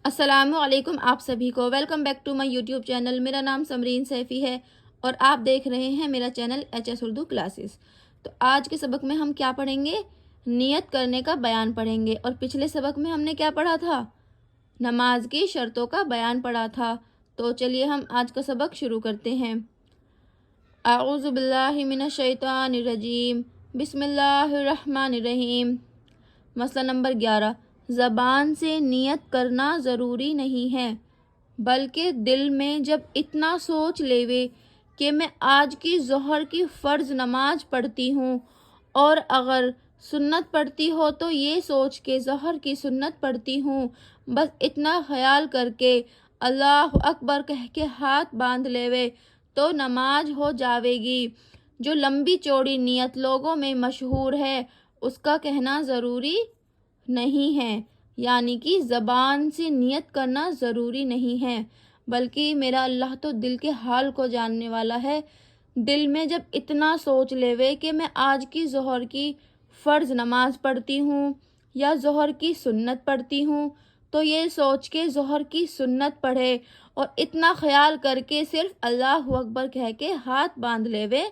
السلام علیکم آپ سبھی کو welcome back to my YouTube channel. میرا نام سمرین سیفی ہے اور آپ دیکھ رہے ہیں میرا channel H S Urdu classes. تو آج کے سبق میں ہم کیا پڑھیں گے؟ نیت کرنے کا بیان پڑھیں گے۔ اور پچھلے سبق میں ہم نے کیا پڑھا تھا؟ نماز کی شرطوں کا بیان پڑھا تھا۔ تو چلیے ہم آج کا سبق شروع کرتے ہیں۔ اعوذ باللہ من الشیطان الرجیم، بسم اللہ الرحمن الرحیم۔ مسئلہ نمبر 11، زبان سے نیت کرنا ضروری نہیں ہے، بلکہ دل میں جب اتنا سوچ لیوے کہ میں آج کی ظہر کی فرض نماز پڑھتی ہوں، اور اگر سنت پڑھتی ہو تو یہ سوچ کے ظہر کی سنت پڑھتی ہوں، بس اتنا خیال کر کے اللہ اکبر کہہ کے ہاتھ باندھ لیوے تو نماز ہو جاوے گی۔ جو لمبی چوڑی نیت لوگوں میں مشہور ہے اس کا کہنا ضروری نہیں ہے، یعنی کہ زبان سے نیت کرنا ضروری نہیں ہے، بلکہ میرا اللہ تو دل کے حال کو جاننے والا ہے۔ دل میں جب اتنا سوچ لیوے کہ میں آج کی ظہر کی فرض نماز پڑھتی ہوں یا ظہر کی سنت پڑھتی ہوں، تو یہ سوچ کے ظہر کی سنت پڑھے اور اتنا خیال کر کے صرف اللہ اکبر کہہ کے ہاتھ باندھ لیوے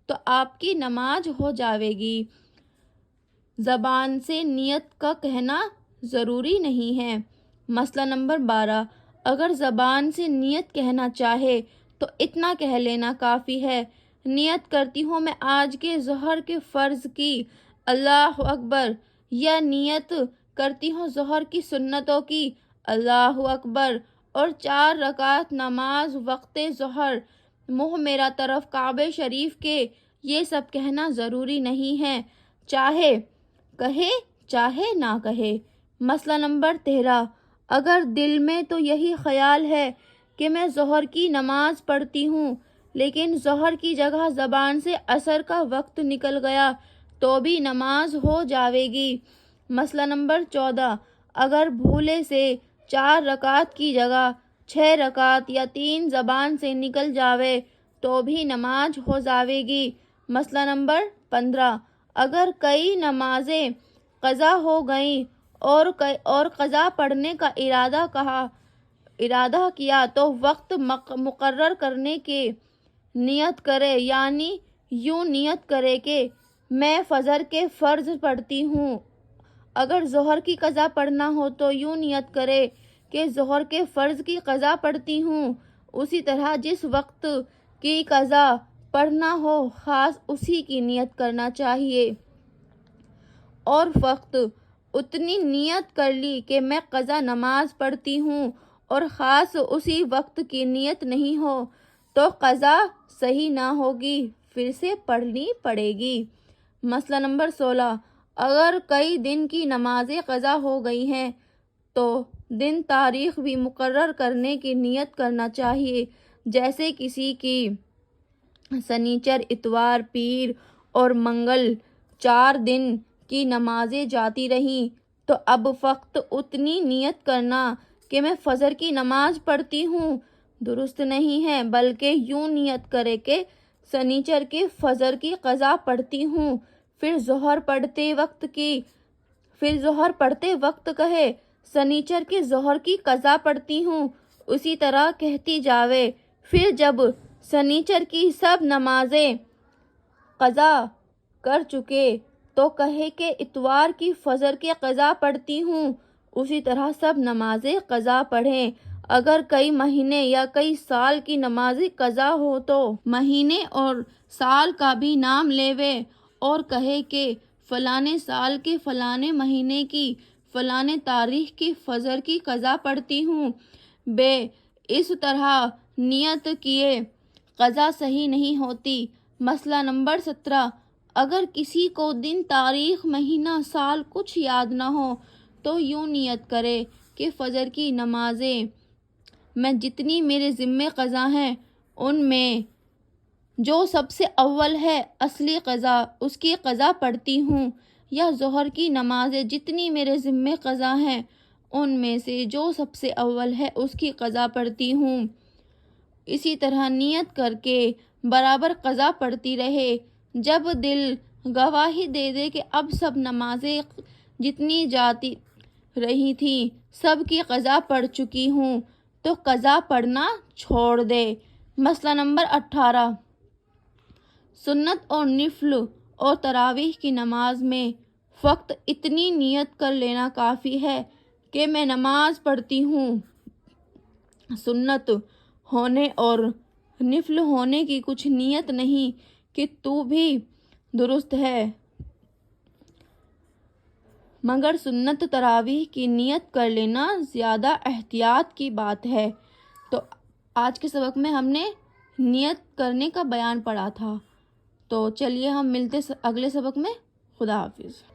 تو آپ کی نماز ہو جاوے گی۔ زبان سے نیت کا کہنا ضروری نہیں ہے۔ مسئلہ نمبر 12، اگر زبان سے نیت کہنا چاہے تو اتنا کہہ لینا کافی ہے، نیت کرتی ہوں میں آج کے ظہر کے فرض کی، اللہ اکبر، یا نیت کرتی ہوں ظہر کی سنتوں کی، اللہ اکبر، اور 4 رکعت نماز وقت ظہر، منہ میرا طرف کعبہ شریف کے، یہ سب کہنا ضروری نہیں ہے، چاہے کہے چاہے نہ کہے۔ مسئلہ نمبر 13، اگر دل میں تو یہی خیال ہے کہ میں ظہر کی نماز پڑھتی ہوں، لیکن ظہر کی جگہ زبان سے عصر کا وقت نکل گیا تو بھی نماز ہو جاوے گی۔ مسئلہ نمبر 14، اگر بھولے سے 4 رکعت کی جگہ 6 رکعت یا 3 زبان سے نکل جاوے تو بھی نماز ہو جاوے گی۔ مسئلہ نمبر 15، اگر کئی نمازیں قضا ہو گئیں اور قضا پڑھنے کا ارادہ کیا تو وقت مقرر کرنے کے نیت کرے، یعنی یوں نیت کرے کہ میں فجر کے فرض پڑھتی ہوں۔ اگر ظہر کی قضا پڑھنا ہو تو یوں نیت کرے کہ ظہر کے فرض کی قضا پڑھتی ہوں، اسی طرح جس وقت کی قضا پڑھنا ہو خاص اسی کی نیت کرنا چاہیے، اور وقت اتنی نیت کر لی کہ میں قضا نماز پڑھتی ہوں اور خاص اسی وقت کی نیت نہیں ہو تو قضا صحیح نہ ہوگی، پھر سے پڑھنی پڑے گی۔ مسئلہ نمبر 16، اگر کئی دن کی نمازیں قضا ہو گئی ہیں تو دن تاریخ بھی مقرر کرنے کی نیت کرنا چاہیے، جیسے کسی کی سنیچر، اتوار، پیر اور منگل 4 دن کی نمازیں جاتی رہیں تو اب فقط اتنی نیت کرنا کہ میں فجر کی نماز پڑھتی ہوں درست نہیں ہے، بلکہ یوں نیت کرے کہ سنیچر کے فجر کی قضا پڑھتی ہوں، پھر ظہر پڑھتے وقت کہے سنیچر کے ظہر کی قضا پڑھتی ہوں، اسی طرح کہتی جاوے، پھر جب سنیچر کی سب نمازیں قضا کر چکے تو کہے کہ اتوار کی فجر کی قضا پڑھتی ہوں، اسی طرح سب نمازیں قضا پڑھیں۔ اگر کئی مہینے یا کئی سال کی نمازیں قضا ہو تو مہینے اور سال کا بھی نام لیوے اور کہے کہ فلانے سال کے فلانے مہینے کی فلانے تاریخ کی فجر کی قضا پڑھتی ہوں، اس طرح نیت کیے قضا صحیح نہیں ہوتی۔ مسئلہ نمبر 17، اگر کسی کو دن، تاریخ، مہینہ، سال کچھ یاد نہ ہو تو یوں نیت کرے کہ فجر کی نمازیں میں جتنی میرے ذمے قضا ہیں ان میں جو سب سے اول ہے اصلی قضا، اس کی قضا پڑھتی ہوں، یا ظہر کی نمازیں جتنی میرے ذمے قضا ہیں ان میں سے جو سب سے اول ہے اس کی قضا پڑھتی ہوں۔ اسی طرح نیت کر کے برابر قضا پڑھتی رہے، جب دل گواہی دے دے کہ اب سب نمازیں جتنی رہی تھیں سب کی قضا پڑھ چکی ہوں تو قضا پڑھنا چھوڑ دے۔ مسئلہ نمبر 18، سنت اور نفل اور تراویح کی نماز میں فقط اتنی نیت کر لینا کافی ہے کہ میں نماز پڑھتی ہوں۔ سنت ہونے اور نفل ہونے کی کچھ نیت نہیں کہ تو بھی درست ہے، مگر سنت تراویح کی نیت کر لینا زیادہ احتیاط کی بات ہے۔ تو آج کے سبق میں ہم نے نیت کرنے کا بیان پڑھا تھا۔ تو چلیے ہم ملتے اگلے سبق میں۔ خدا حافظ۔